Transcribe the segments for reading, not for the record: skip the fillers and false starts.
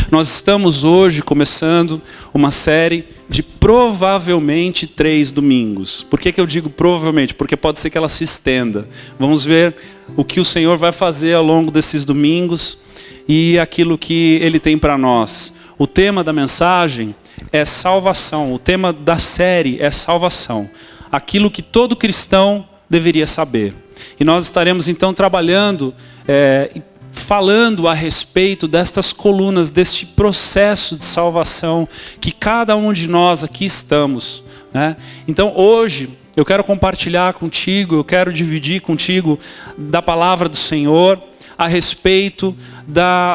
Nós estamos hoje começando uma série de provavelmente 3 domingos. Por que eu digo provavelmente? Porque pode ser que ela se estenda. Vamos ver o que o Senhor vai fazer ao longo desses domingos e aquilo que Ele tem para nós. O tema da mensagem é salvação. O tema da série é salvação. Aquilo que todo cristão deveria saber. E nós estaremos então trabalhando, falando a respeito destas colunas, deste processo de salvação que cada um de nós aqui estamos, né? Então hoje eu quero compartilhar contigo, eu quero dividir contigo da palavra do Senhor a respeito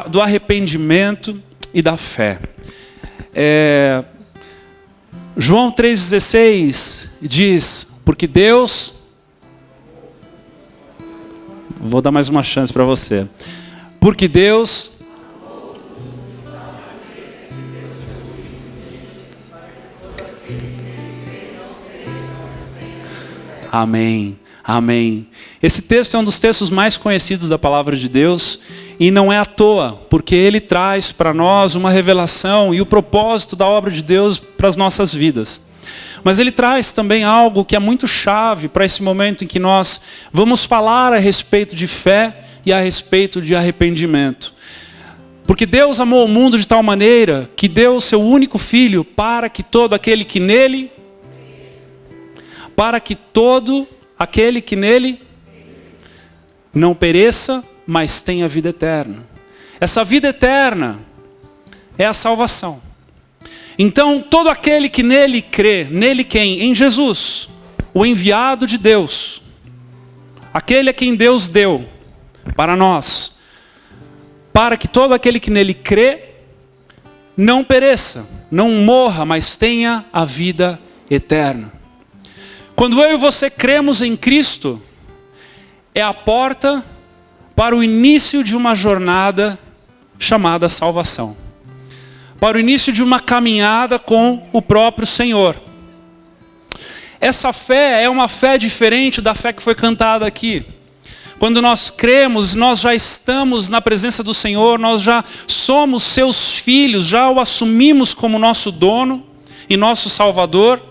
do arrependimento e da fé. João 3,16 diz, porque Deus... Vou dar mais uma chance para você. Porque Deus... Amém, amém. Esse texto é um dos textos mais conhecidos da palavra de Deus e não é à toa, porque ele traz para nós uma revelação e o propósito da obra de Deus para as nossas vidas. Mas ele traz também algo que é muito chave para esse momento em que nós vamos falar a respeito de fé e a respeito de arrependimento. Porque Deus amou o mundo de tal maneira que deu o seu único filho para que todo aquele que nele não pereça, mas tenha vida eterna. Essa vida eterna é a salvação. Então, todo aquele que nele crê, nele quem? Em Jesus, o enviado de Deus, aquele a quem Deus deu para nós, para que todo aquele que nele crê, não pereça, não morra, mas tenha a vida eterna. Quando eu e você cremos em Cristo, é a porta para o início de uma jornada chamada salvação. Para o início de uma caminhada com o próprio Senhor. Essa fé é uma fé diferente da fé que foi cantada aqui. Quando nós cremos, nós já estamos na presença do Senhor, nós já somos seus filhos, já o assumimos como nosso dono e nosso Salvador.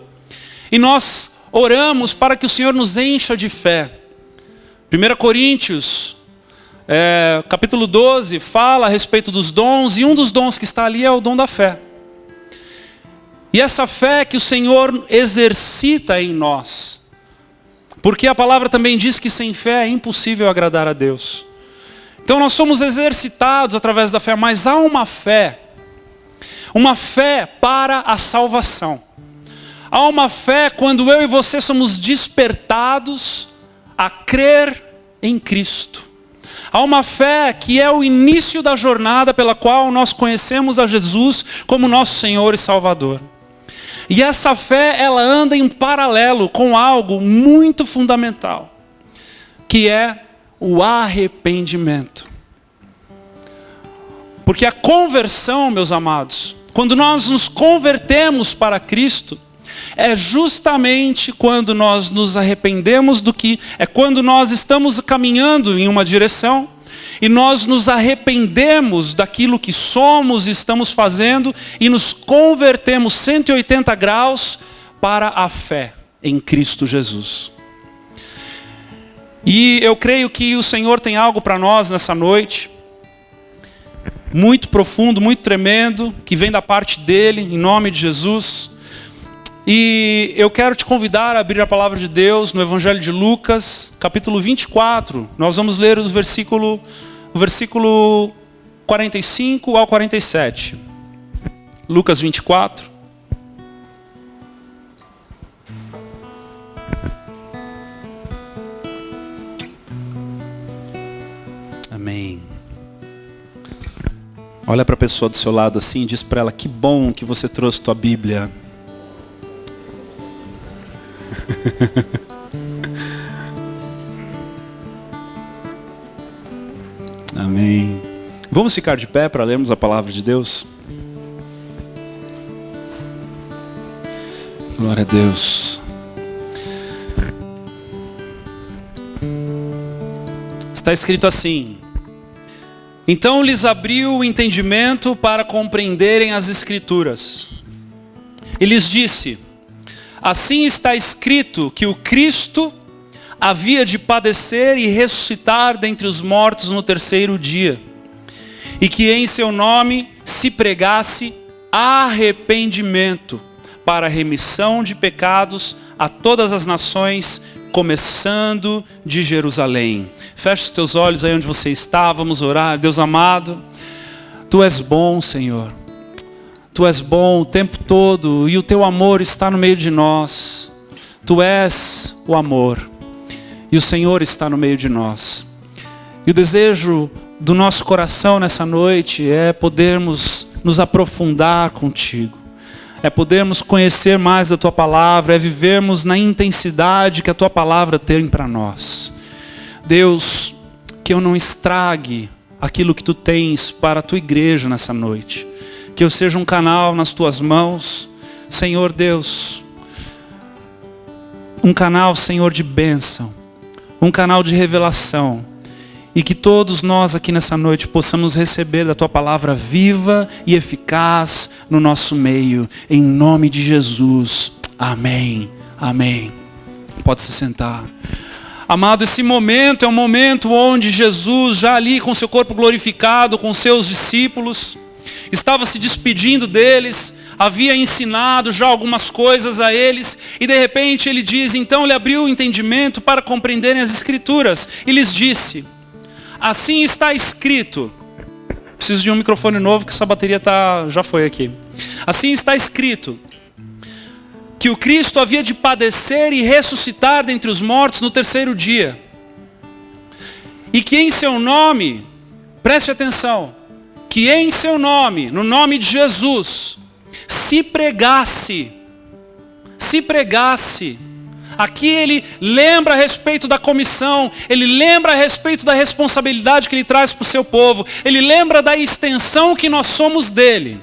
E nós oramos para que o Senhor nos encha de fé. 1 Coríntios, capítulo 12, fala a respeito dos dons, e um dos dons que está ali é o dom da fé. E essa fé que o Senhor exercita em nós, porque a palavra também diz que sem fé é impossível agradar a Deus. Então nós somos exercitados através da fé, mas há uma fé para a salvação. Há uma fé quando eu e você somos despertados a crer em Cristo. Há uma fé que é o início da jornada pela qual nós conhecemos a Jesus como nosso Senhor e Salvador. E essa fé, ela anda em paralelo com algo muito fundamental, que é o arrependimento. Porque a conversão, meus amados, quando nós nos convertemos para Cristo, é justamente quando nós nos arrependemos é quando nós estamos caminhando em uma direção e nós nos arrependemos daquilo que somos e estamos fazendo e nos convertemos 180 graus para a fé em Cristo Jesus. E eu creio que o Senhor tem algo para nós nessa noite, muito profundo, muito tremendo, que vem da parte dele, em nome de Jesus. E eu quero te convidar a abrir a palavra de Deus no Evangelho de Lucas, capítulo 24. Nós vamos ler o versículo 45 ao 47. Lucas 24. Amém. Olha para a pessoa do seu lado assim e diz para ela: que bom que você trouxe tua Bíblia. Amém. Vamos ficar de pé para lermos a palavra de Deus? Glória a Deus. Está escrito assim: Então lhes abriu o entendimento para compreenderem as Escrituras. E lhes disse: assim está escrito que o Cristo havia de padecer e ressuscitar dentre os mortos no terceiro dia, e que em seu nome se pregasse arrependimento para a remissão de pecados a todas as nações, começando de Jerusalém. Feche os teus olhos aí onde você está, vamos orar. Deus amado, Tu és bom, Senhor. Tu és bom o tempo todo e o Teu amor está no meio de nós. Tu és o amor e o Senhor está no meio de nós. E o desejo do nosso coração nessa noite é podermos nos aprofundar contigo. É podermos conhecer mais a Tua palavra, é vivermos na intensidade que a Tua palavra tem para nós. Deus, que eu não estrague aquilo que Tu tens para a Tua igreja nessa noite. Que eu seja um canal nas Tuas mãos, Senhor Deus. Um canal, Senhor, de bênção. Um canal de revelação. E que todos nós aqui nessa noite possamos receber da Tua palavra viva e eficaz no nosso meio. Em nome de Jesus. Amém. Amém. Pode se sentar. Amado, esse momento é um momento onde Jesus, já ali com seu corpo glorificado, com seus discípulos, estava se despedindo deles, havia ensinado já algumas coisas a eles, e de repente ele diz, então ele abriu o entendimento para compreenderem as Escrituras, e lhes disse: assim está escrito. Preciso de um microfone novo, que essa bateria já foi aqui. Assim está escrito que o Cristo havia de padecer e ressuscitar dentre os mortos no terceiro dia. E que em seu nome, preste atenção, que em seu nome, no nome de Jesus, se pregasse. Aqui ele lembra a respeito da comissão, ele lembra a respeito da responsabilidade que ele traz para o seu povo, ele lembra da extensão que nós somos dele.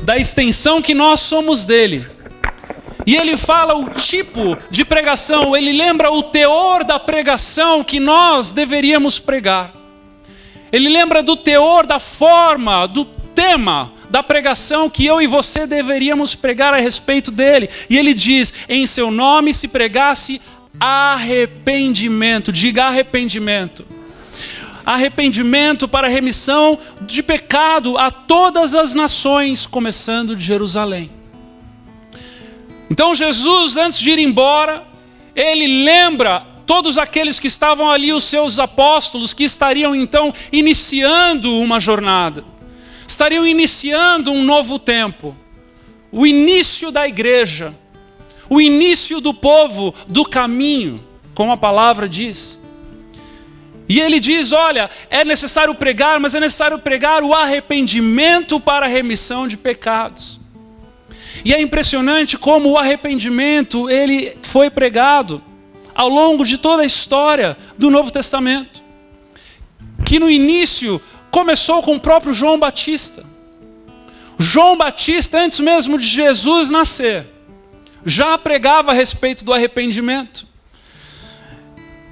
Da extensão que nós somos dele. E ele fala o tipo de pregação, ele lembra o teor da pregação que nós deveríamos pregar. Ele lembra do teor, da forma, do tema da pregação que eu e você deveríamos pregar a respeito dele. E ele diz, em seu nome se pregasse arrependimento. Diga arrependimento. Arrependimento para a remissão de pecado a todas as nações, começando de Jerusalém. Então Jesus, antes de ir embora, ele lembra todos aqueles que estavam ali, os seus apóstolos, que estariam então iniciando uma jornada. Estariam iniciando um novo tempo. O início da igreja. O início do povo, do caminho, como a palavra diz. E ele diz, olha, é necessário pregar, mas é necessário pregar o arrependimento para a remissão de pecados. E é impressionante como o arrependimento, ele foi pregado ao longo de toda a história do Novo Testamento. Que no início começou com o próprio João Batista. João Batista, antes mesmo de Jesus nascer, já pregava a respeito do arrependimento.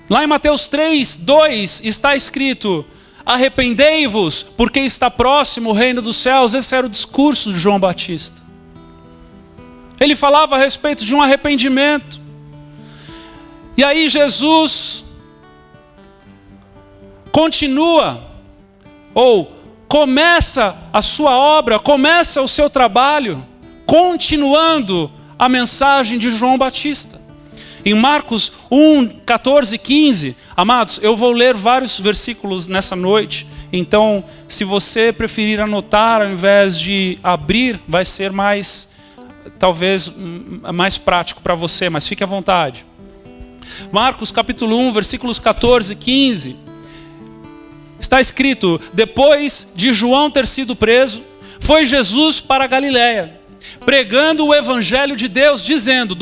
Lá em Mateus 3:2 está escrito, arrependei-vos, porque está próximo o reino dos céus. Esse era o discurso de João Batista. Ele falava a respeito de um arrependimento. E aí Jesus continua, ou começa a sua obra, começa o seu trabalho, continuando a mensagem de João Batista. Em Marcos 1, 14 e 15, amados, eu vou ler vários versículos nessa noite, então se você preferir anotar ao invés de abrir, vai ser talvez mais prático para você, mas fique à vontade. Marcos capítulo 1, versículos 14 e 15, está escrito, depois de João ter sido preso, foi Jesus para a Galiléia, pregando o evangelho de Deus, dizendo,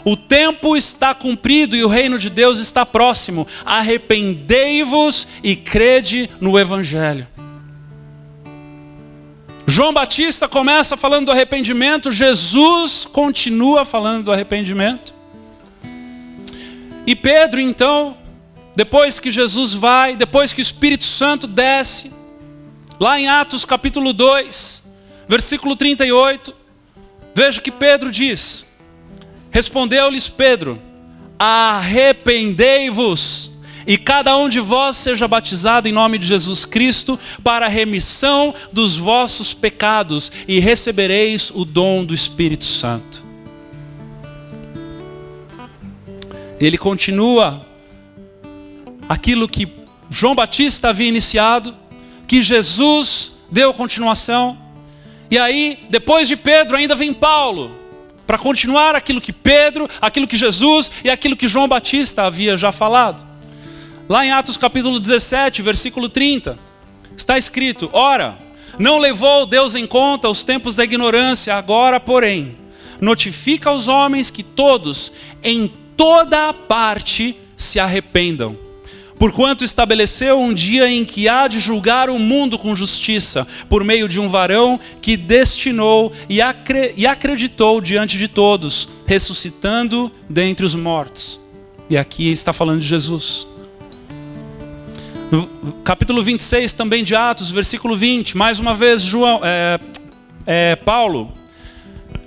o tempo está cumprido e o reino de Deus está próximo, arrependei-vos e crede no evangelho. João Batista começa falando do arrependimento, Jesus continua falando do arrependimento. E Pedro então depois que Jesus vai, depois que o Espírito Santo desce, lá em Atos capítulo 2, versículo 38, veja o que Pedro diz. Respondeu-lhes Pedro: arrependei-vos, e cada um de vós seja batizado em nome de Jesus Cristo para a remissão dos vossos pecados, e recebereis o dom do Espírito Santo. Ele continua aquilo que João Batista havia iniciado, que Jesus deu continuação. E aí, depois de Pedro, ainda vem Paulo, para continuar aquilo que Pedro, aquilo que Jesus e aquilo que João Batista havia já falado. Lá em Atos capítulo 17, versículo 30, está escrito: ora, não levou Deus em conta os tempos da ignorância, agora, porém, notifica aos homens que todos, em toda a parte, se arrependam. Porquanto estabeleceu um dia em que há de julgar o mundo com justiça, por meio de um varão que destinou e acreditou diante de todos, ressuscitando dentre os mortos. E aqui está falando de Jesus. No capítulo 26 também de Atos, versículo 20, mais uma vez Paulo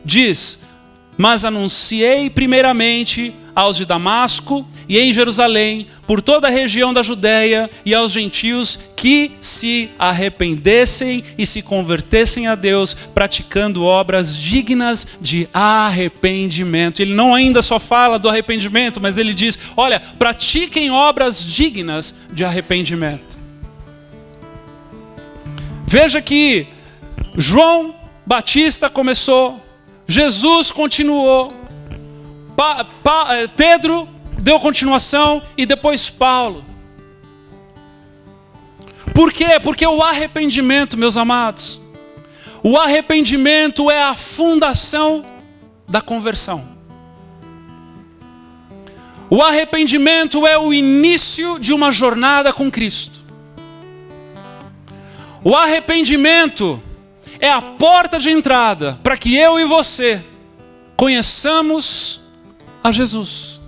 diz: mas anunciei primeiramente aos de Damasco e em Jerusalém, por toda a região da Judéia e aos gentios, que se arrependessem e se convertessem a Deus, praticando obras dignas de arrependimento. Ele não ainda só fala do arrependimento, mas ele diz: olha, pratiquem obras dignas de arrependimento. Veja que João Batista começou, Jesus continuou, Pedro deu continuação e depois Paulo. Por quê? Porque o arrependimento, meus amados, o arrependimento é a fundação da conversão. O arrependimento é o início de uma jornada com Cristo. O arrependimento é a porta de entrada para que eu e você conheçamos a Jesus.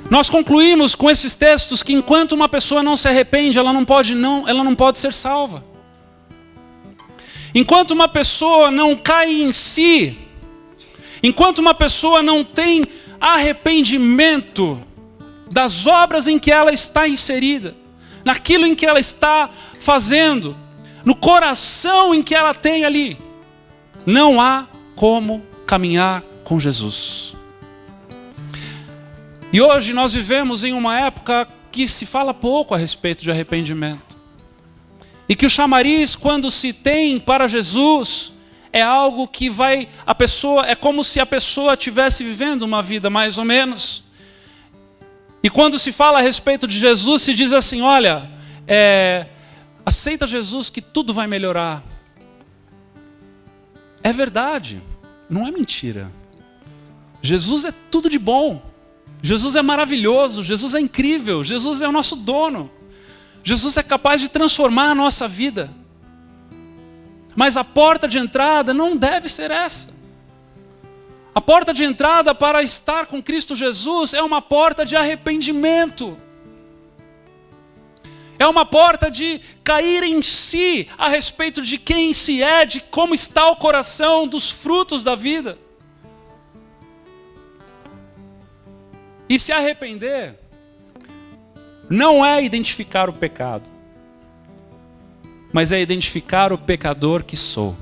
Nós concluímos com esses textos que enquanto uma pessoa não se arrepende, ela não pode ser salva. Enquanto uma pessoa não cai em si, enquanto uma pessoa não tem arrependimento das obras em que ela está inserida, naquilo em que ela está fazendo, no coração em que ela tem ali, não há como caminhar com Jesus. E hoje nós vivemos em uma época que se fala pouco a respeito de arrependimento. E que o chamariz, quando se tem para Jesus, é algo que é como se a pessoa estivesse vivendo uma vida mais ou menos. E quando se fala a respeito de Jesus, se diz assim: olha, aceita Jesus que tudo vai melhorar. É verdade, não é mentira. Jesus é tudo de bom. Jesus é maravilhoso, Jesus é incrível, Jesus é o nosso dono. Jesus é capaz de transformar a nossa vida. Mas a porta de entrada não deve ser essa. A porta de entrada para estar com Cristo Jesus é uma porta de arrependimento. É uma porta de cair em si a respeito de quem se é, de como está o coração, dos frutos da vida. E se arrepender não é identificar o pecado, mas é identificar o pecador que sou.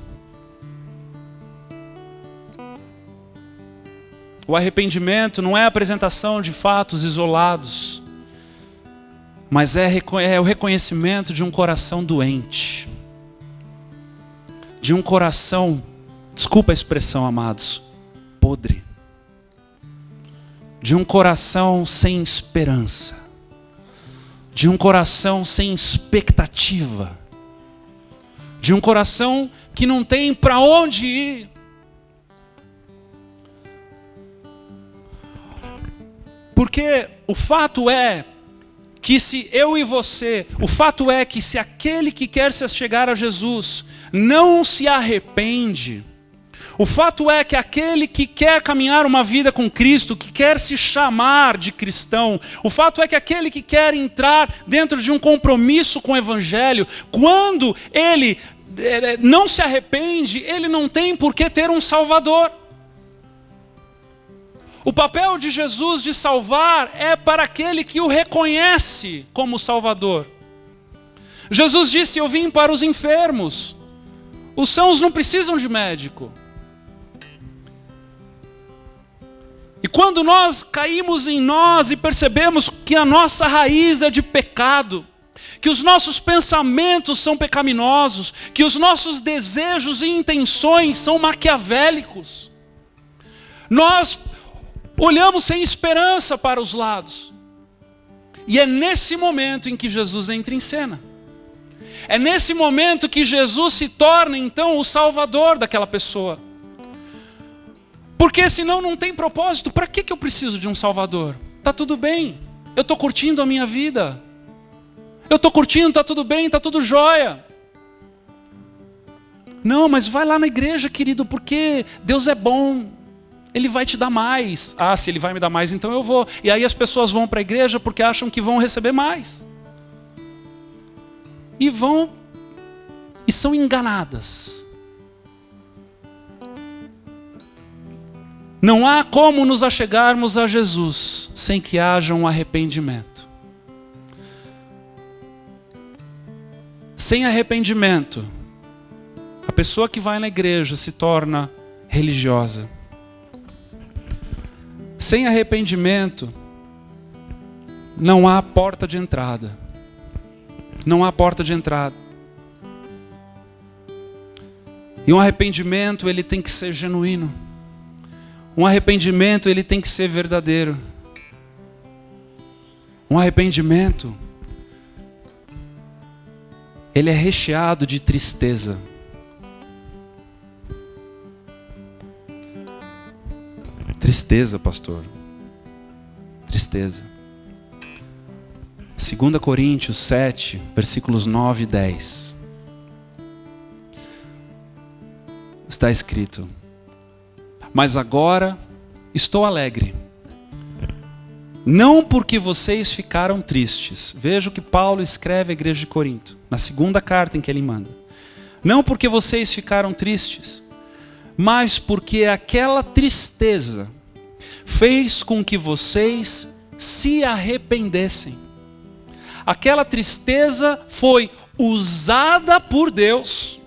O arrependimento não é a apresentação de fatos isolados, mas é o reconhecimento de um coração doente, de um coração, desculpa a expressão, amados, podre. De um coração sem esperança, de um coração sem expectativa, de um coração que não tem para onde ir. Porque o fato é que se eu e você, o fato é que se aquele que quer se chegar a Jesus não se arrepende, O fato é que aquele que quer caminhar uma vida com Cristo, que quer se chamar de cristão, o fato é que aquele que quer entrar dentro de um compromisso com o Evangelho, quando ele não se arrepende, ele não tem por que ter um Salvador. O papel de Jesus de salvar é para aquele que o reconhece como Salvador. Jesus disse: eu vim para os enfermos. Os sãos não precisam de médico. E quando nós caímos em nós e percebemos que a nossa raiz é de pecado, que os nossos pensamentos são pecaminosos, que os nossos desejos e intenções são maquiavélicos, nós olhamos sem esperança para os lados. E é nesse momento em que Jesus entra em cena. É nesse momento que Jesus se torna então o Salvador daquela pessoa. Porque senão não tem propósito. Para que eu preciso de um Salvador? Está tudo bem, eu estou curtindo a minha vida. Eu estou curtindo, está tudo bem, está tudo jóia. Não, mas vai lá na igreja, querido, porque Deus é bom. Ele vai te dar mais. Ah, se Ele vai me dar mais, então eu vou. E aí as pessoas vão para a igreja porque acham que vão receber mais. E vão e são enganadas. Não há como nos achegarmos a Jesus sem que haja um arrependimento. Sem arrependimento, a pessoa que vai na igreja se torna religiosa. Sem arrependimento, não há porta de entrada. Não há porta de entrada. E um arrependimento, ele tem que ser genuíno. Um arrependimento, ele tem que ser verdadeiro. Um arrependimento, ele é recheado de tristeza. Tristeza, pastor. Tristeza. 2 Coríntios 7, versículos 9 e 10. Está escrito: mas agora estou alegre. Não porque vocês ficaram tristes. Veja o que Paulo escreve à igreja de Corinto, na segunda carta em que ele manda. Não porque vocês ficaram tristes, mas porque aquela tristeza fez com que vocês se arrependessem. Aquela tristeza foi usada por Deus.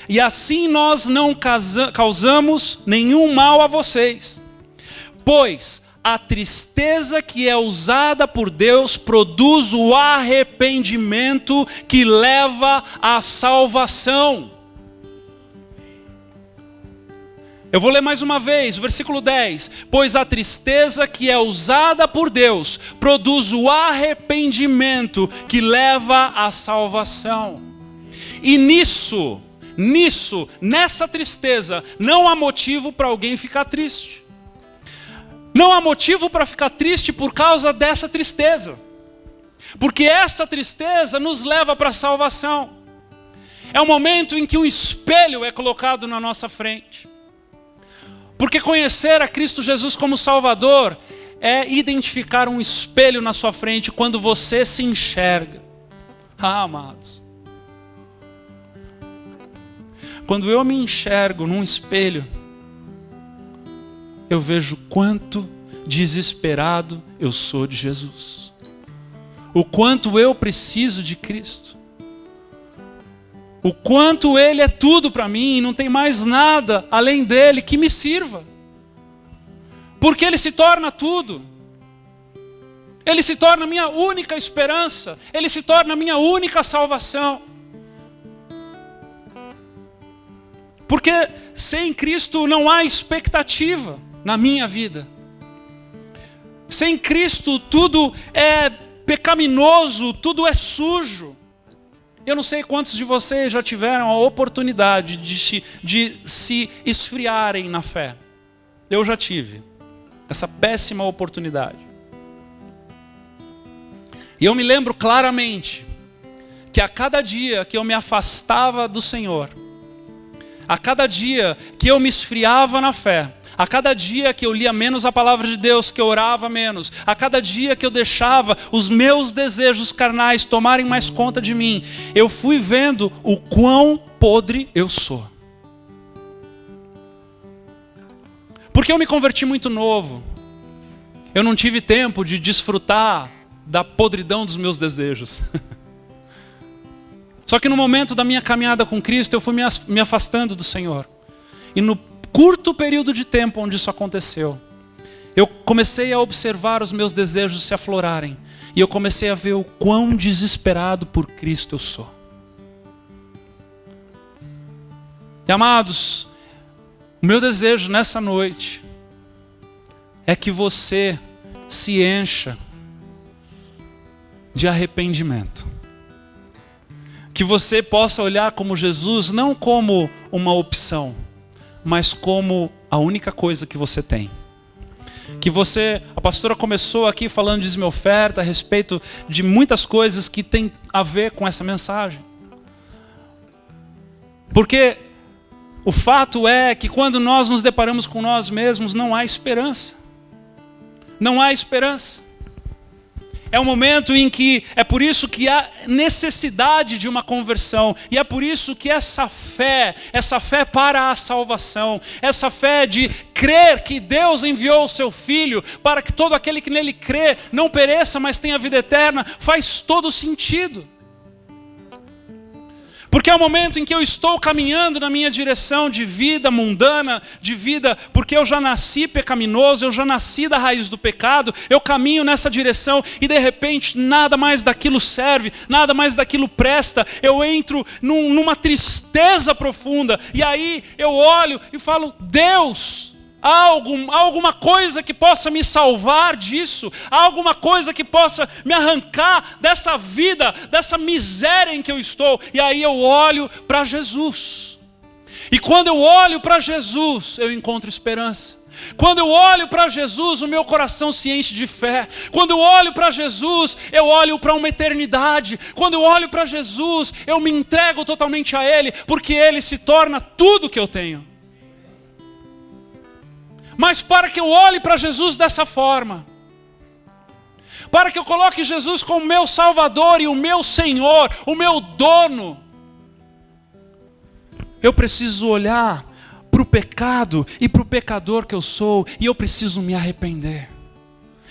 E assim nós não causamos nenhum mal a vocês. Pois a tristeza que é usada por Deus produz o arrependimento que leva à salvação. Eu vou ler mais uma vez, o versículo 10. Pois a tristeza que é usada por Deus produz o arrependimento que leva à salvação. E nessa tristeza, não há motivo para alguém ficar triste. Não há motivo para ficar triste por causa dessa tristeza. Porque essa tristeza nos leva para a salvação. É o momento em que um espelho é colocado na nossa frente. Porque conhecer a Cristo Jesus como Salvador é identificar um espelho na sua frente quando você se enxerga. Ah, amados. Quando eu me enxergo num espelho, eu vejo quanto desesperado eu sou de Jesus. O quanto eu preciso de Cristo. O quanto Ele é tudo para mim e não tem mais nada além dEle que me sirva. Porque Ele se torna tudo. Ele se torna a minha única esperança. Ele se torna a minha única salvação. Porque sem Cristo não há expectativa na minha vida. Sem Cristo tudo é pecaminoso, tudo é sujo. Eu não sei quantos de vocês já tiveram a oportunidade de se esfriarem na fé. Eu já tive essa péssima oportunidade. E eu me lembro claramente que a cada dia que eu me afastava do Senhor, A cada dia que eu me esfriava na fé, a cada dia que eu lia menos a palavra de Deus, que eu orava menos, a cada dia que eu deixava os meus desejos carnais tomarem mais conta de mim, eu fui vendo o quão podre eu sou. Porque eu me converti muito novo. Eu não tive tempo de desfrutar da podridão dos meus desejos. Só que no momento da minha caminhada com Cristo, eu fui me afastando do Senhor. E no curto período de tempo onde isso aconteceu, eu comecei a observar os meus desejos se aflorarem. E eu comecei a ver o quão desesperado por Cristo eu sou. E amados, o meu desejo nessa noite é que você se encha de arrependimento. Que você possa olhar como Jesus, não como uma opção, mas como a única coisa que você tem. Que você, a pastora começou aqui falando de dízimo e oferta, a respeito de muitas coisas que tem a ver com essa mensagem. Porque o fato é que quando nós nos deparamos com nós mesmos, não há esperança. Não há esperança. É um momento em que, é por isso que há necessidade de uma conversão. E é por isso que essa fé para a salvação, essa fé de crer que Deus enviou o seu Filho para que todo aquele que nele crê não pereça, mas tenha vida eterna, faz todo sentido. Porque é o momento em que eu estou caminhando na minha direção de vida mundana, de vida, porque eu já nasci pecaminoso, eu já nasci da raiz do pecado, eu caminho nessa direção e de repente nada mais daquilo serve, nada mais daquilo presta, eu entro numa tristeza profunda, e aí eu olho e falo, Deus, há alguma coisa que possa me salvar disso? Há alguma coisa que possa me arrancar dessa vida, dessa miséria em que eu estou? E aí eu olho para Jesus. E quando eu olho para Jesus, eu encontro esperança. Quando eu olho para Jesus, o meu coração se enche de fé. Quando eu olho para Jesus, eu olho para uma eternidade. Quando eu olho para Jesus, eu me entrego totalmente a Ele, porque Ele se torna tudo que eu tenho. Mas para que eu olhe para Jesus dessa forma, para que eu coloque Jesus como meu Salvador e o meu Senhor, o meu dono, eu preciso olhar para o pecado e para o pecador que eu sou, e eu preciso me arrepender.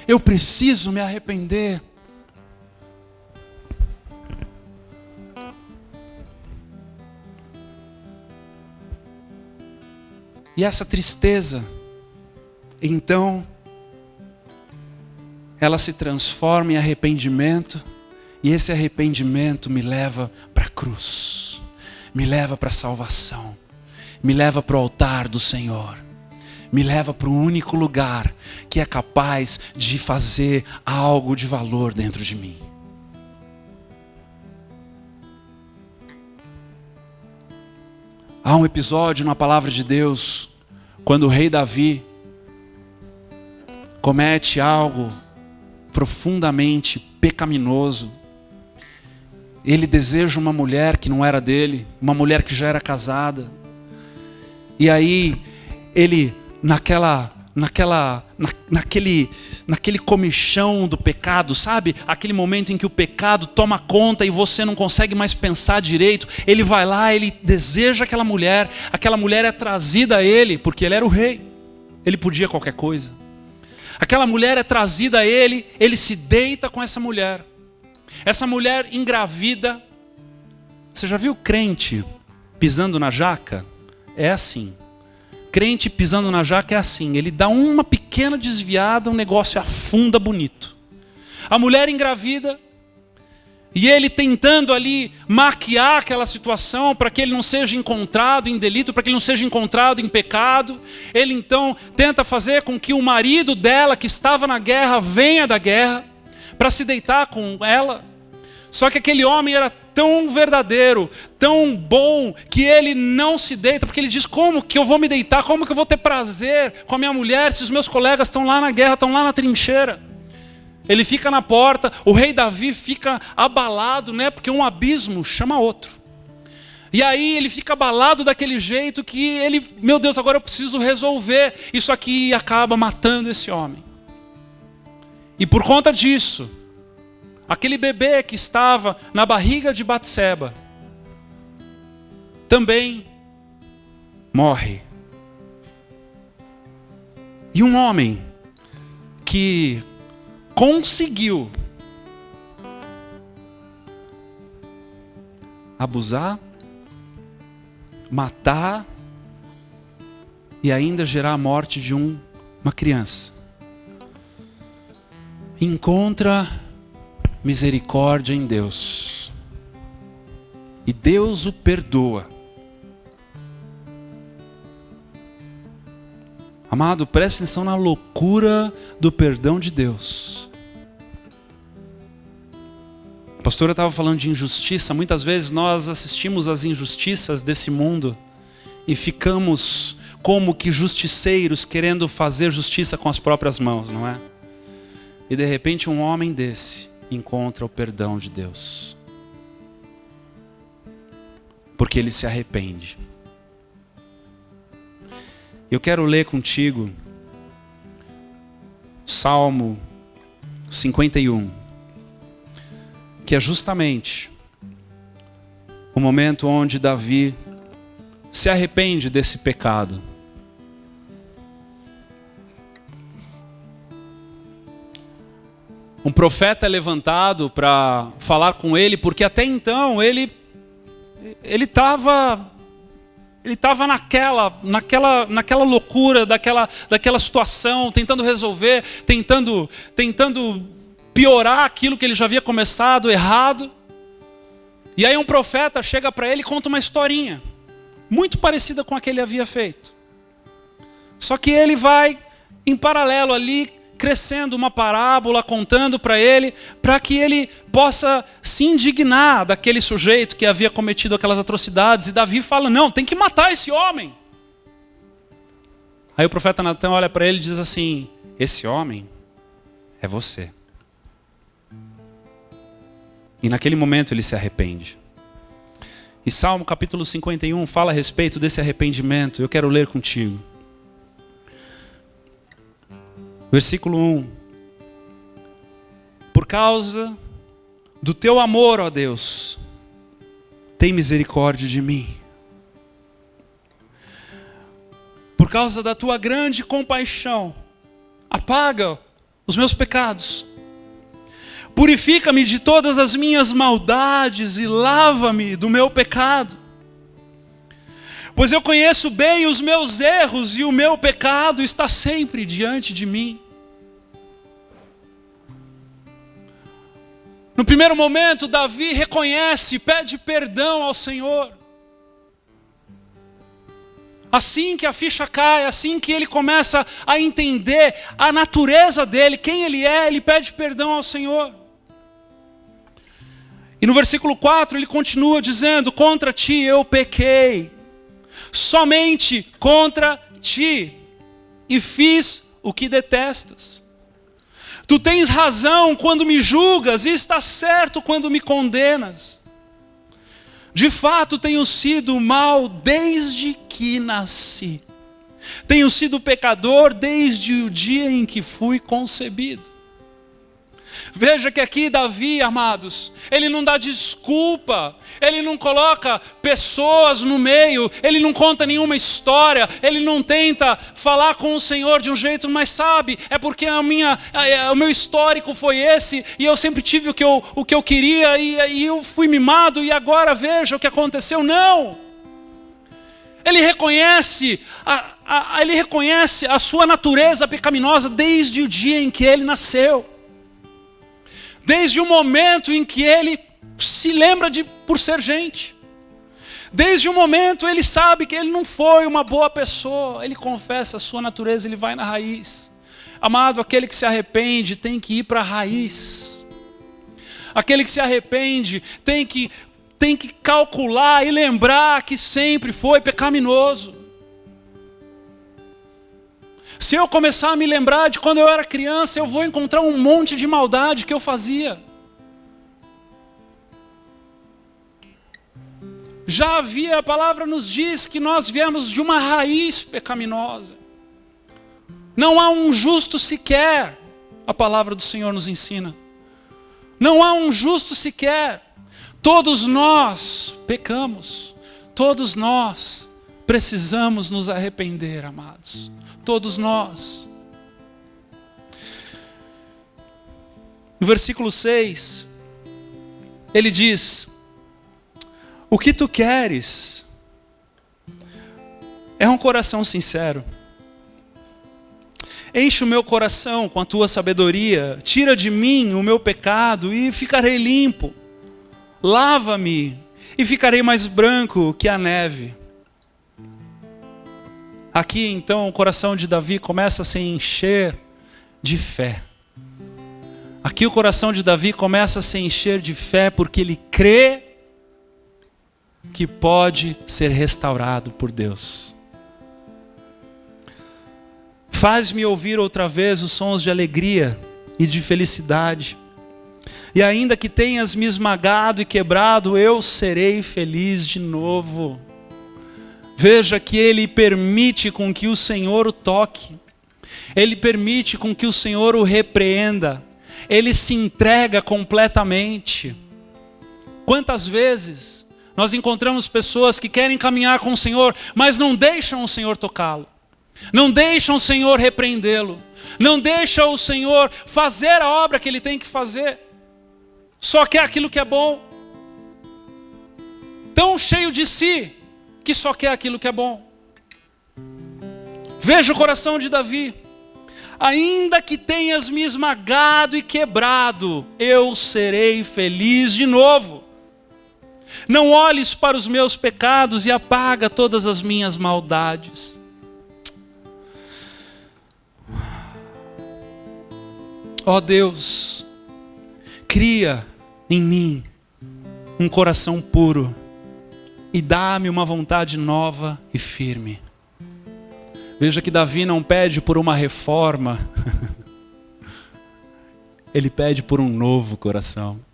Eu preciso me arrepender. E essa tristeza, então, ela se transforma em arrependimento, e esse arrependimento me leva para a cruz, me leva para a salvação, me leva para o altar do Senhor, me leva para o único lugar que é capaz de fazer algo de valor dentro de mim. Há um episódio na palavra de Deus, quando o rei Davi comete algo profundamente pecaminoso. Ele deseja uma mulher que não era dele, uma mulher que já era casada. E aí, ele, naquele comichão do pecado, sabe? Aquele momento em que o pecado toma conta e você não consegue mais pensar direito. Ele vai lá, ele deseja aquela mulher é trazida a ele, porque ele era o rei. Ele podia qualquer coisa. Aquela mulher é trazida a ele, ele se deita com essa mulher. Essa mulher engravida. Você já viu crente pisando na jaca? É assim. Crente pisando na jaca é assim. Ele dá uma pequena desviada, o negócio afunda bonito. A mulher engravida. E ele tentando ali maquiar aquela situação para que ele não seja encontrado em delito, para que ele não seja encontrado em pecado. Ele então tenta fazer com que o marido dela, que estava na guerra, venha da guerra para se deitar com ela. Só que aquele homem era tão verdadeiro, tão bom, que ele não se deita, porque ele diz, como que eu vou me deitar? Como que eu vou ter prazer com a minha mulher se os meus colegas estão lá na guerra, estão lá na trincheira? Ele fica na porta, o rei Davi fica abalado, né? Porque um abismo chama outro. E aí ele fica abalado daquele jeito que ele, meu Deus, agora eu preciso resolver isso aqui, e acaba matando esse homem. E por conta disso, aquele bebê que estava na barriga de Batseba também morre. E um homem que conseguiu abusar, matar e ainda gerar a morte de uma criança, encontra misericórdia em Deus. E Deus o perdoa. Amado, preste atenção na loucura do perdão de Deus. A pastora estava falando de injustiça. Muitas vezes nós assistimos às injustiças desse mundo e ficamos como que justiceiros querendo fazer justiça com as próprias mãos, não é? E de repente um homem desse encontra o perdão de Deus, porque ele se arrepende. Eu quero ler contigo Salmo 51, que é justamente o momento onde Davi se arrepende desse pecado. Um profeta é levantado para falar com ele, porque até então ele estava naquela loucura, daquela situação, tentando resolver, tentando piorar aquilo que ele já havia começado errado. E aí um profeta chega para ele e conta uma historinha, muito parecida com a que ele havia feito. Só que ele vai, em paralelo ali, crescendo uma parábola, contando para ele, para que ele possa se indignar daquele sujeito que havia cometido aquelas atrocidades. E Davi fala, não, tem que matar esse homem. Aí o profeta Natan olha para ele e diz assim, esse homem é você. E naquele momento ele se arrepende. E Salmo capítulo 51 fala a respeito desse arrependimento. Eu quero ler contigo. Versículo 1. Por causa do teu amor, ó Deus, tem misericórdia de mim. Por causa da tua grande compaixão, apaga os meus pecados. Purifica-me de todas as minhas maldades e lava-me do meu pecado. Pois eu conheço bem os meus erros e o meu pecado está sempre diante de mim. No primeiro momento, Davi reconhece, pede perdão ao Senhor. Assim que a ficha cai, assim que ele começa a entender a natureza dele, quem ele é, ele pede perdão ao Senhor. E no versículo 4 ele continua dizendo, contra ti eu pequei, somente contra ti, e fiz o que detestas. Tu tens razão quando me julgas e estás certo quando me condenas. De fato tenho sido mal desde que nasci. Tenho sido pecador desde o dia em que fui concebido. Veja que aqui Davi, amados, ele não dá desculpa, ele não coloca pessoas no meio, ele não conta nenhuma história, ele não tenta falar com o Senhor de um jeito, mas sabe, é porque o meu histórico foi esse, e eu sempre tive o que eu queria, e eu fui mimado, e agora veja o que aconteceu. Não! Ele reconhece a sua natureza pecaminosa desde o dia em que ele nasceu. Desde o momento em que ele se lembra por ser gente. Desde o momento ele sabe que ele não foi uma boa pessoa. Ele confessa a sua natureza, ele vai na raiz. Amado, aquele que se arrepende tem que ir para a raiz. Aquele que se arrepende tem que calcular e lembrar que sempre foi pecaminoso. Se eu começar a me lembrar de quando eu era criança, eu vou encontrar um monte de maldade que eu fazia. a palavra nos diz que nós viemos de uma raiz pecaminosa. Não há um justo sequer, a palavra do Senhor nos ensina. Não há um justo sequer. Todos nós pecamos. Todos nós precisamos nos arrepender, amados. Todos nós. No versículo 6, ele diz: o que tu queres é um coração sincero. Enche o meu coração com a tua sabedoria, tira de mim o meu pecado e ficarei limpo. Lava-me e ficarei mais branco que a neve. Aqui então o coração de Davi começa a se encher de fé. Aqui o coração de Davi começa a se encher de fé porque ele crê que pode ser restaurado por Deus. Faz-me ouvir outra vez os sons de alegria e de felicidade. E ainda que tenhas me esmagado e quebrado, eu serei feliz de novo. Veja que ele permite com que o Senhor o toque. Ele permite com que o Senhor o repreenda. Ele se entrega completamente. Quantas vezes nós encontramos pessoas que querem caminhar com o Senhor, mas não deixam o Senhor tocá-lo. Não deixam o Senhor repreendê-lo. Não deixam o Senhor fazer a obra que ele tem que fazer. Só quer aquilo que é bom. Tão cheio de si, que só quer aquilo que é bom. Veja o coração de Davi. Ainda que tenhas me esmagado e quebrado, eu serei feliz de novo. Não olhes para os meus pecados e apaga todas as minhas maldades. Ó Deus, cria em mim um coração puro e dá-me uma vontade nova e firme. Veja que Davi não pede por uma reforma, ele pede por um novo coração.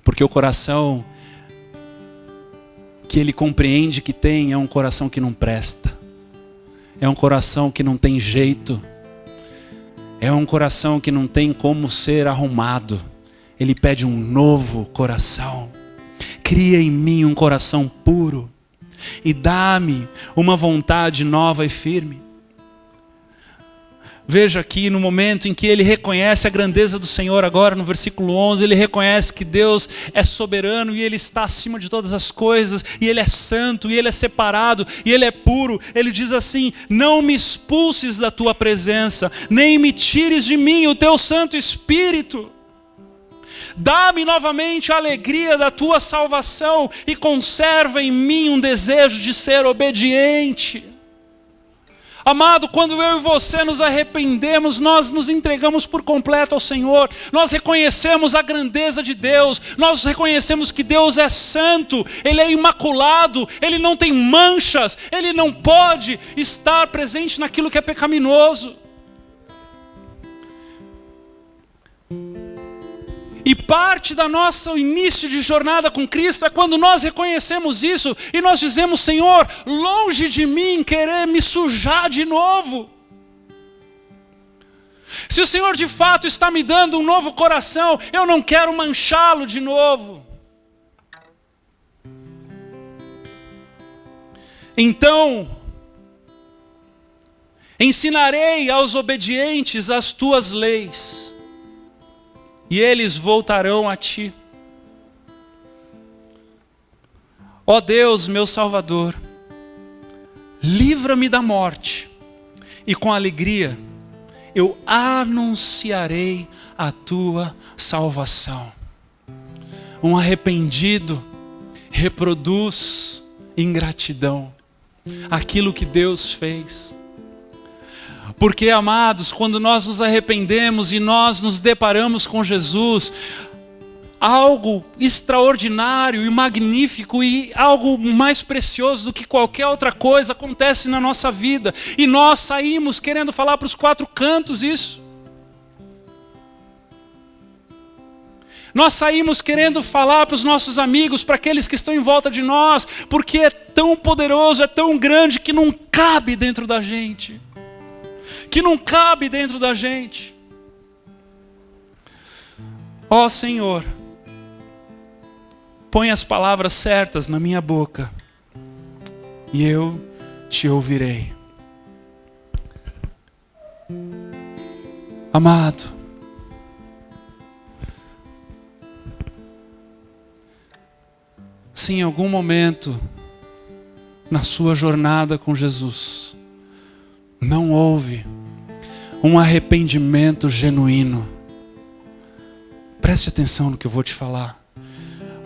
Porque o coração que ele compreende que tem é um coração que não presta. É um coração que não tem jeito. É um coração que não tem como ser arrumado. Ele pede um novo coração. Cria em mim um coração puro e dá-me uma vontade nova e firme. Veja aqui no momento em que ele reconhece a grandeza do Senhor, agora no versículo 11, ele reconhece que Deus é soberano e ele está acima de todas as coisas, e ele é santo, e ele é separado, e ele é puro. Ele diz assim: não me expulses da tua presença, nem me tires de mim o teu Santo Espírito. Dá-me novamente a alegria da tua salvação e conserva em mim um desejo de ser obediente. Amado, quando eu e você nos arrependemos, nós nos entregamos por completo ao Senhor. Nós reconhecemos a grandeza de Deus. Nós reconhecemos que Deus é santo. Ele é imaculado. Ele não tem manchas. Ele não pode estar presente naquilo que é pecaminoso. E parte da nosso início de jornada com Cristo é quando nós reconhecemos isso e nós dizemos: Senhor, longe de mim querer me sujar de novo. Se o Senhor de fato está me dando um novo coração, eu não quero manchá-lo de novo. Então, ensinarei aos obedientes as tuas leis, e eles voltarão a ti. Ó Deus, meu Salvador, livra-me da morte, e com alegria eu anunciarei a tua salvação. Um arrependido reproduz em gratidão aquilo que Deus fez. Porque, amados, quando nós nos arrependemos e nós nos deparamos com Jesus, algo extraordinário e magnífico e algo mais precioso do que qualquer outra coisa acontece na nossa vida. E nós saímos querendo falar para os quatro cantos isso. Nós saímos querendo falar para os nossos amigos, para aqueles que estão em volta de nós, porque é tão poderoso, é tão grande que não cabe dentro da gente. Que não cabe dentro da gente. Ó Senhor, põe as palavras certas na minha boca e eu te ouvirei. Amado, se em algum momento na sua jornada com Jesus não houve um arrependimento genuíno, preste atenção no que eu vou te falar.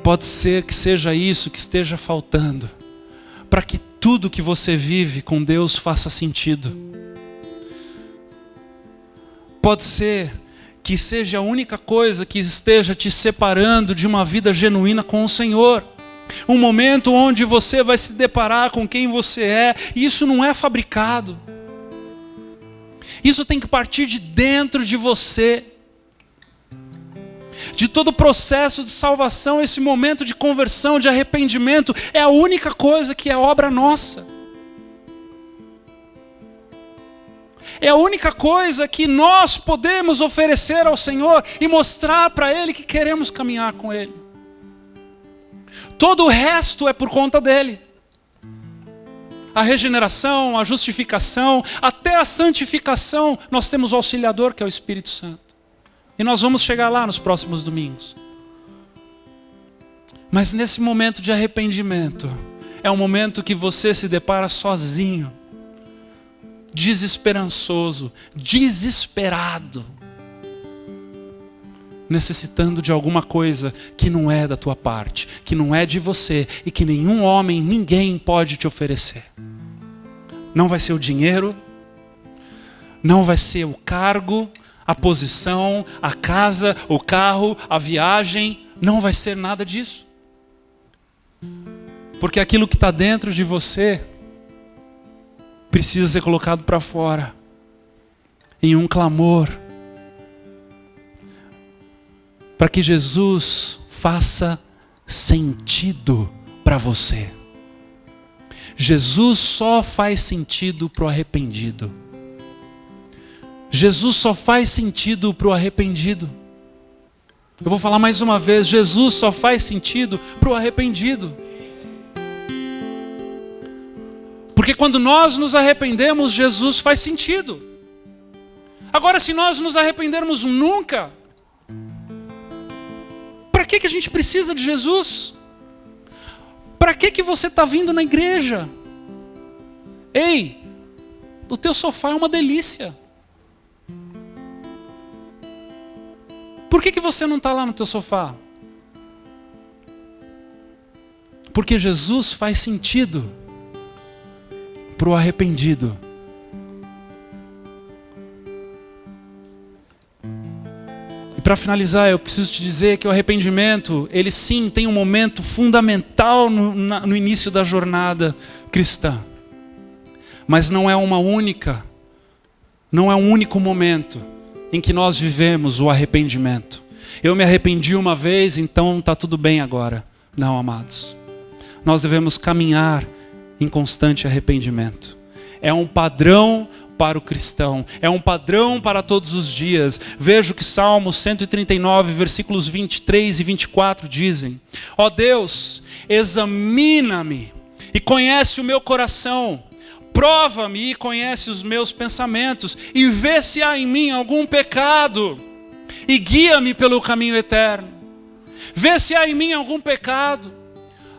Pode ser que seja isso que esteja faltando para que tudo que você vive com Deus faça sentido. Pode ser que seja a única coisa que esteja te separando de uma vida genuína com o Senhor. Um momento onde você vai se deparar com quem você é, e isso não é fabricado. Isso tem que partir de dentro de você. De todo o processo de salvação, esse momento de conversão, de arrependimento, é a única coisa que é obra nossa. É a única coisa que nós podemos oferecer ao Senhor e mostrar para Ele que queremos caminhar com Ele. Todo o resto é por conta dEle. A regeneração, a justificação, até a santificação, nós temos o auxiliador que é o Espírito Santo. E nós vamos chegar lá nos próximos domingos. Mas nesse momento de arrependimento, é um momento que você se depara sozinho, desesperançoso, desesperado, necessitando de alguma coisa que não é da tua parte, que não é de você e que nenhum homem, ninguém pode te oferecer. Não vai ser o dinheiro, não vai ser o cargo, a posição, a casa, o carro, a viagem, não vai ser nada disso. Porque aquilo que está dentro de você precisa ser colocado para fora, em um clamor, para que Jesus faça sentido para você. Jesus só faz sentido para o arrependido. Jesus só faz sentido para o arrependido. Eu vou falar mais uma vez, Jesus só faz sentido para o arrependido. Porque quando nós nos arrependemos, Jesus faz sentido. Agora, se nós nos arrependermos nunca, para que a gente precisa de Jesus? Para que você está vindo na igreja? Ei, o teu sofá é uma delícia. Por que você não está lá no teu sofá? Porque Jesus faz sentido para o arrependido. E para finalizar, eu preciso te dizer que o arrependimento, ele sim tem um momento fundamental no início da jornada cristã. Mas não é um único momento em que nós vivemos o arrependimento. Eu me arrependi uma vez, então está tudo bem agora. Não, amados. Nós devemos caminhar em constante arrependimento. É um padrão para o cristão. É um padrão para todos os dias. Veja o que Salmo 139, versículos 23 e 24 dizem. Ó Deus, examina-me e conhece o meu coração. Prova-me e conhece os meus pensamentos e vê se há em mim algum pecado e guia-me pelo caminho eterno. Vê se há em mim algum pecado.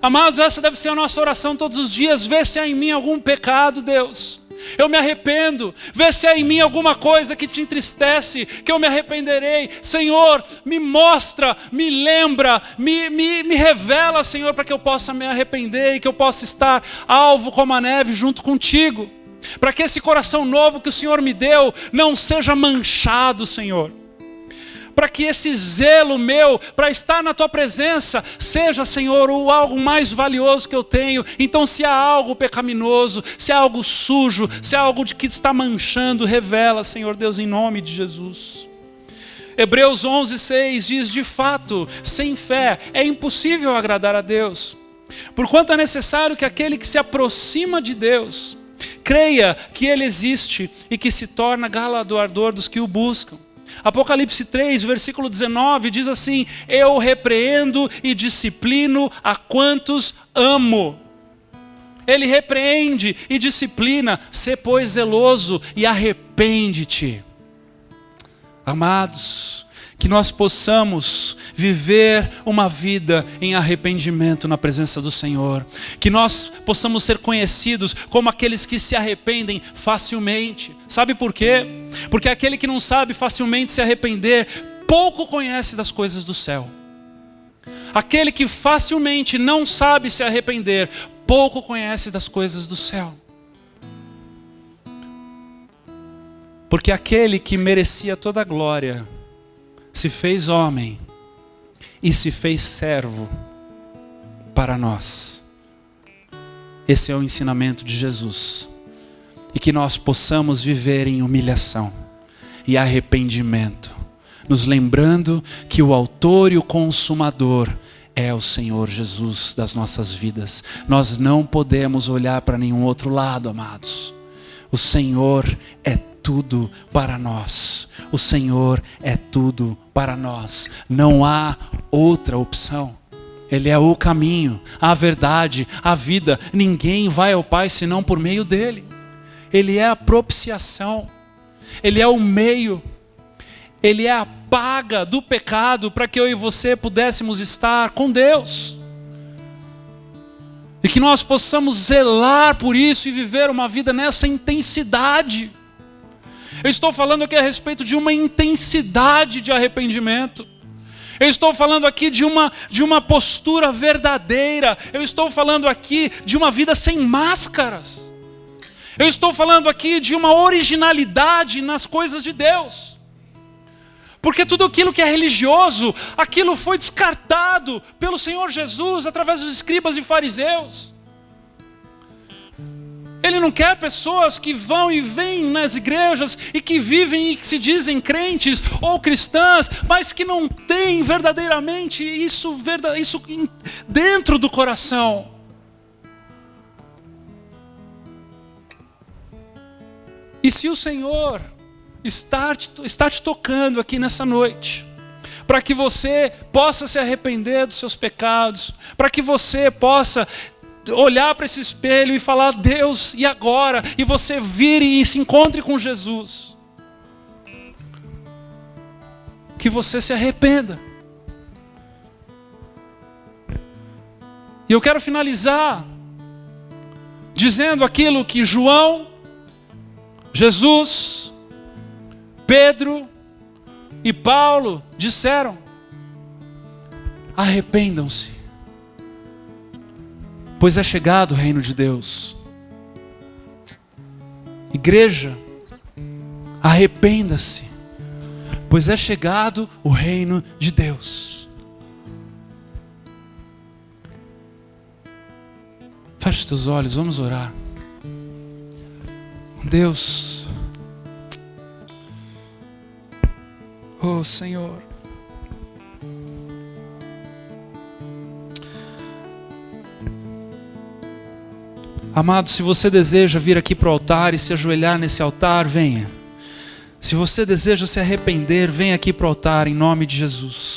Amados, essa deve ser a nossa oração todos os dias. Vê se há em mim algum pecado, Deus. Eu me arrependo. Vê se há em mim alguma coisa que te entristece, que eu me arrependerei. Senhor, me mostra, me lembra, me revela, Senhor, para que eu possa me arrepender e que eu possa estar alvo como a neve junto contigo. Para que esse coração novo que o Senhor me deu não seja manchado, Senhor. Para que esse zelo meu, para estar na tua presença, seja, Senhor, o algo mais valioso que eu tenho. Então, se há algo pecaminoso, se há algo sujo, se há algo de que está manchando, revela, Senhor Deus, em nome de Jesus. Hebreus 11:6 diz: de fato, sem fé é impossível agradar a Deus. Porquanto é necessário que aquele que se aproxima de Deus creia que Ele existe e que se torna galardoador dos que o buscam. Apocalipse 3, versículo 19 diz assim: eu repreendo e disciplino a quantos amo. Ele repreende e disciplina, sê pois zeloso e arrepende-te. Amados, que nós possamos viver uma vida em arrependimento na presença do Senhor. Que nós possamos ser conhecidos como aqueles que se arrependem facilmente. Sabe por quê? Porque aquele que não sabe facilmente se arrepender, pouco conhece das coisas do céu. Aquele que facilmente não sabe se arrepender, pouco conhece das coisas do céu. Porque aquele que merecia toda a glória se fez homem e se fez servo para nós. Esse é o ensinamento de Jesus. E que nós possamos viver em humilhação e arrependimento, nos lembrando que o autor e o consumador é o Senhor Jesus das nossas vidas. Nós não podemos olhar para nenhum outro lado, amados. O Senhor é tudo para nós. O Senhor é tudo para nós. Não há outra opção. Ele é o caminho, a verdade, a vida. Ninguém vai ao Pai senão por meio dele. Ele é a propiciação. Ele é o meio. Ele é a paga do pecado para que eu e você pudéssemos estar com Deus. E que nós possamos zelar por isso e viver uma vida nessa intensidade. Eu estou falando aqui a respeito de uma intensidade de arrependimento. Eu estou falando aqui de uma postura verdadeira. Eu estou falando aqui de uma vida sem máscaras. Eu estou falando aqui de uma originalidade nas coisas de Deus. Porque tudo aquilo que é religioso, aquilo foi descartado pelo Senhor Jesus através dos escribas e fariseus. Ele não quer pessoas que vão e vêm nas igrejas e que vivem e que se dizem crentes ou cristãs, mas que não têm verdadeiramente isso dentro do coração. E se o Senhor está te tocando aqui nessa noite, para que você possa se arrepender dos seus pecados, para que você possa olhar para esse espelho e falar: Deus, e agora? E você vire e se encontre com Jesus. Que você se arrependa. E eu quero finalizar dizendo aquilo que João, Jesus, Pedro e Paulo disseram: arrependam-se, pois é chegado o reino de Deus. Igreja, arrependa-se, pois é chegado o reino de Deus. Feche os teus olhos, vamos orar. Deus, oh Senhor, amado, se você deseja vir aqui para o altar e se ajoelhar nesse altar, venha. Se você deseja se arrepender, venha aqui para o altar em nome de Jesus.